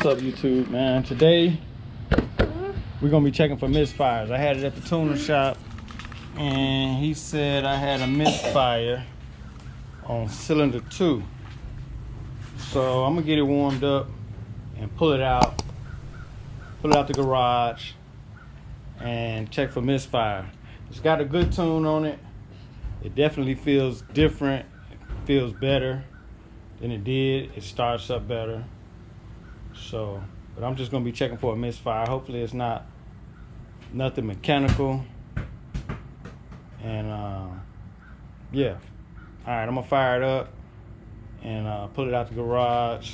up, YouTube, man? Today we're gonna be checking for misfires. I had it at the tuner shop and he said I had a misfire on cylinder 2. So I'm gonna get it warmed up and pull it out the garage and check for misfire. It's got a good tune on it. It definitely feels different. It feels better than it did. It starts up better. So, but I'm just gonna be checking for a misfire. Hopefully it's nothing mechanical. And yeah. All right, I'm gonna fire it up and pull it out the garage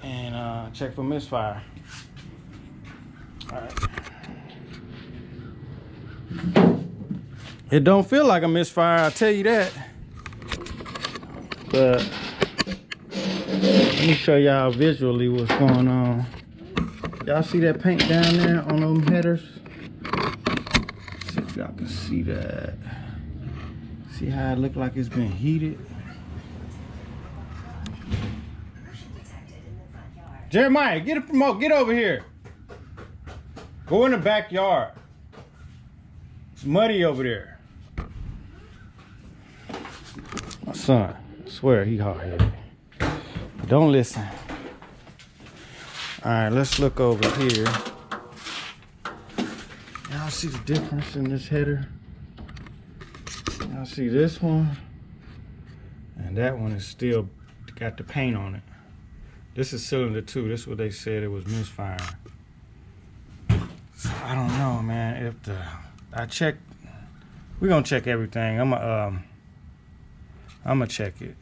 and check for misfire. All right. It don't feel like a misfire, I'll tell you that. But let me show y'all visually what's going on. Y'all see that paint down there on them headers? See if y'all can see that. See how it look like it's been heated? Jeremiah, get over here. Go in the backyard. It's muddy over there. My son, I swear he hard-headed. Don't listen. All right, let's look over here. Y'all see the difference in this header? Y'all see this one? And that one is still got the paint on it. This is cylinder 2. This is what they said it was misfiring. So I don't know, man. If I checked, we're gonna check everything. I'm gonna check it.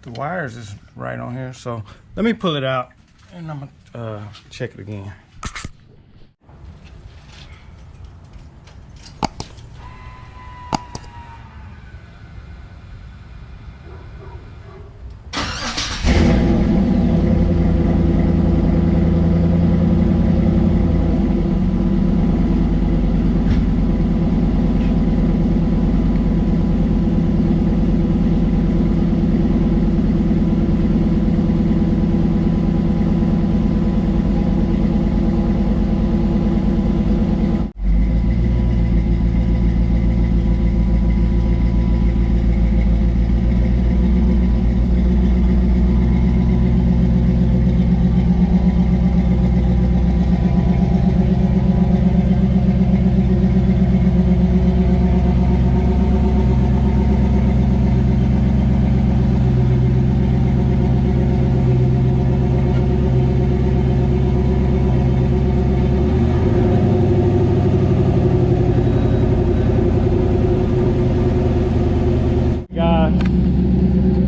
The wires is right on here, so let me pull it out and I'm gonna check it again.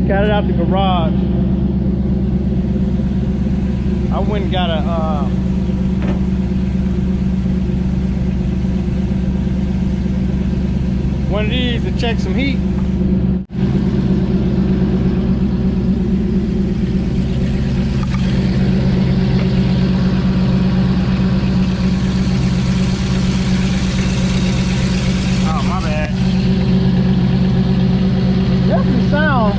Got it out the garage. I went and got one of these to check some heat. Oh, my bad. Definitely sound.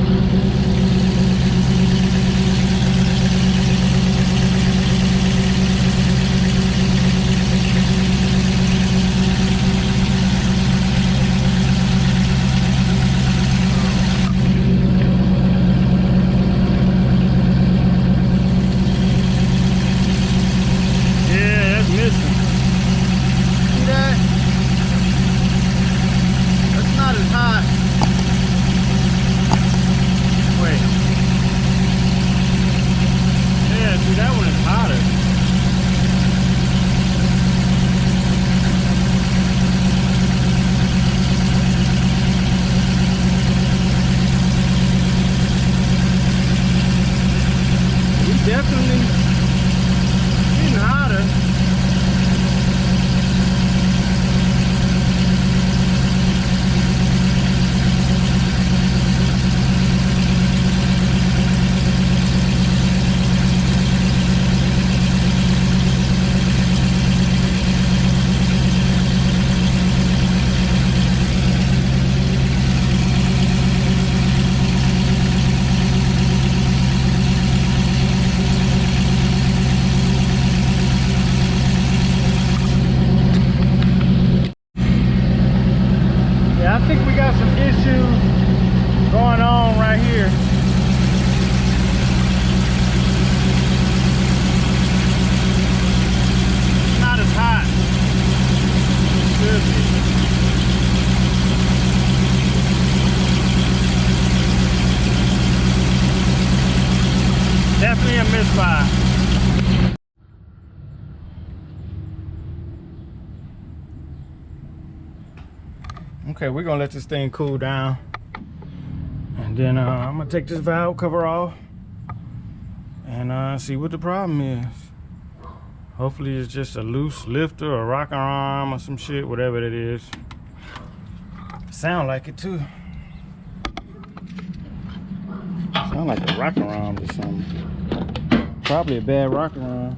Okay, we're gonna let this thing cool down. And then I'm gonna take this valve cover off and see what the problem is. Hopefully it's just a loose lifter or rocker arm or some shit, whatever it is. Sound like it too. Sound like a rocker arm or something. Probably a bad rocker arm.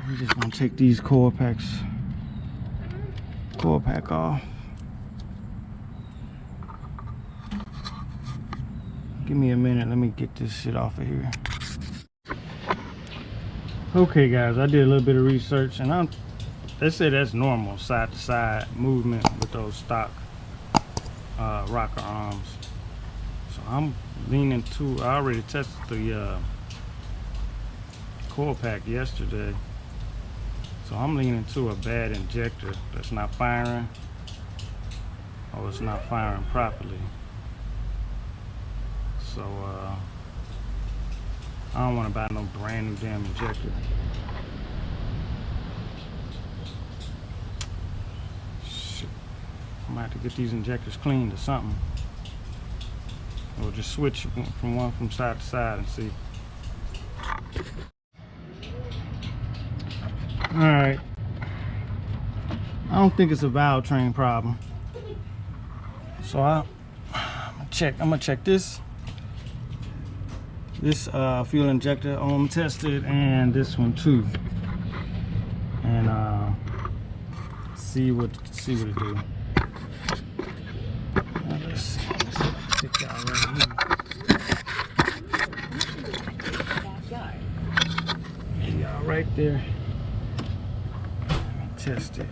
We're just gonna take these core pack off. Give me a minute, let me get this shit off of here. Okay guys, I did a little bit of research and they say that's normal side to side movement with those stock rocker arms. So I'm leaning to, I already tested the core pack yesterday. So I'm leaning to a bad injector that's not firing, or it's not firing properly. So I don't want to buy no brand new damn injector. Shit. I might have to get these injectors cleaned or something. Or just switch from side to side and see. Alright. I don't think it's a valve train problem. So I'm gonna check this fuel injector ohm tested, and this one too, and see what it do. Let's see. Stick y'all right here. Y'all right there. Let me test it.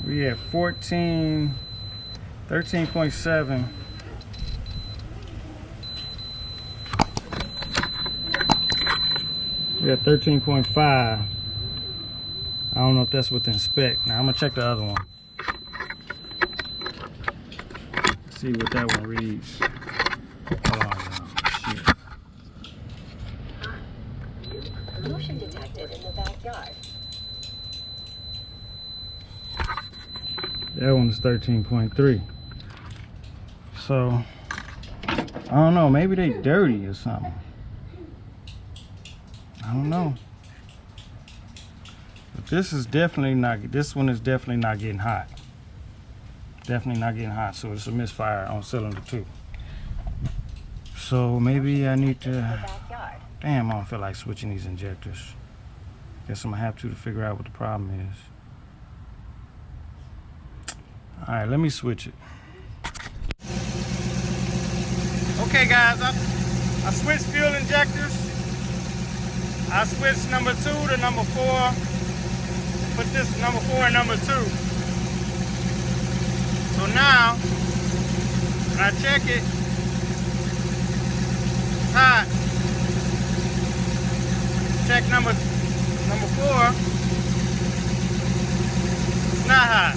We at 13.7. We at 13.5. I don't know if that's within spec. Now I'm gonna check the other one. See what that one reads. Hold on now. Shit. Motion detected in the backyard. That one's 13.3. So I don't know, maybe they dirty or something. I don't know. But this one is definitely not getting hot. Definitely not getting hot. So it's a misfire on cylinder 2. So maybe I need to, damn, I don't feel like switching these injectors. Guess I'm gonna have to figure out what the problem is. Alright, let me switch it. Okay guys, I switched fuel injectors. I switched number 2 to number 4. Put this number 4 and number 2. So now, when I check it, it's hot. Check number 4, it's not hot.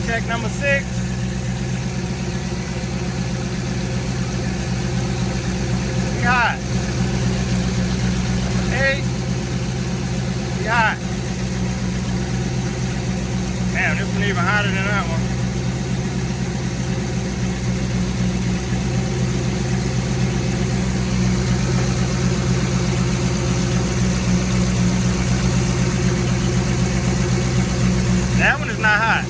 Check number 6. We hot. Number 8. We hot. Damn, this one even hotter than that one. That one is not hot.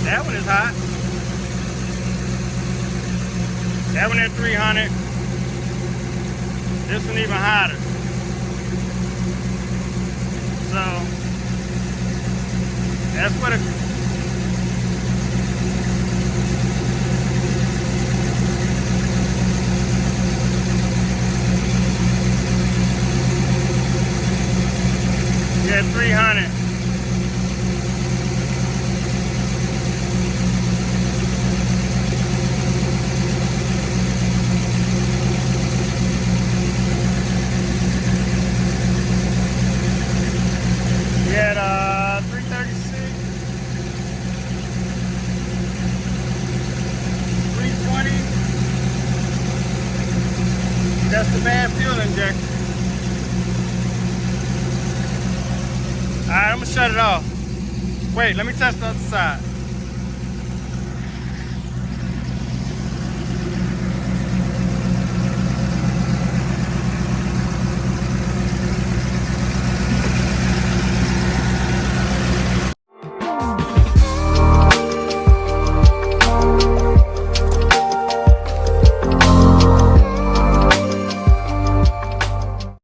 That one is hot. That one at 300. This one even hotter. So that's what it. Yeah, 300. That's the bad fuel injector. Alright, I'm gonna shut it off. Wait, let me test the other side.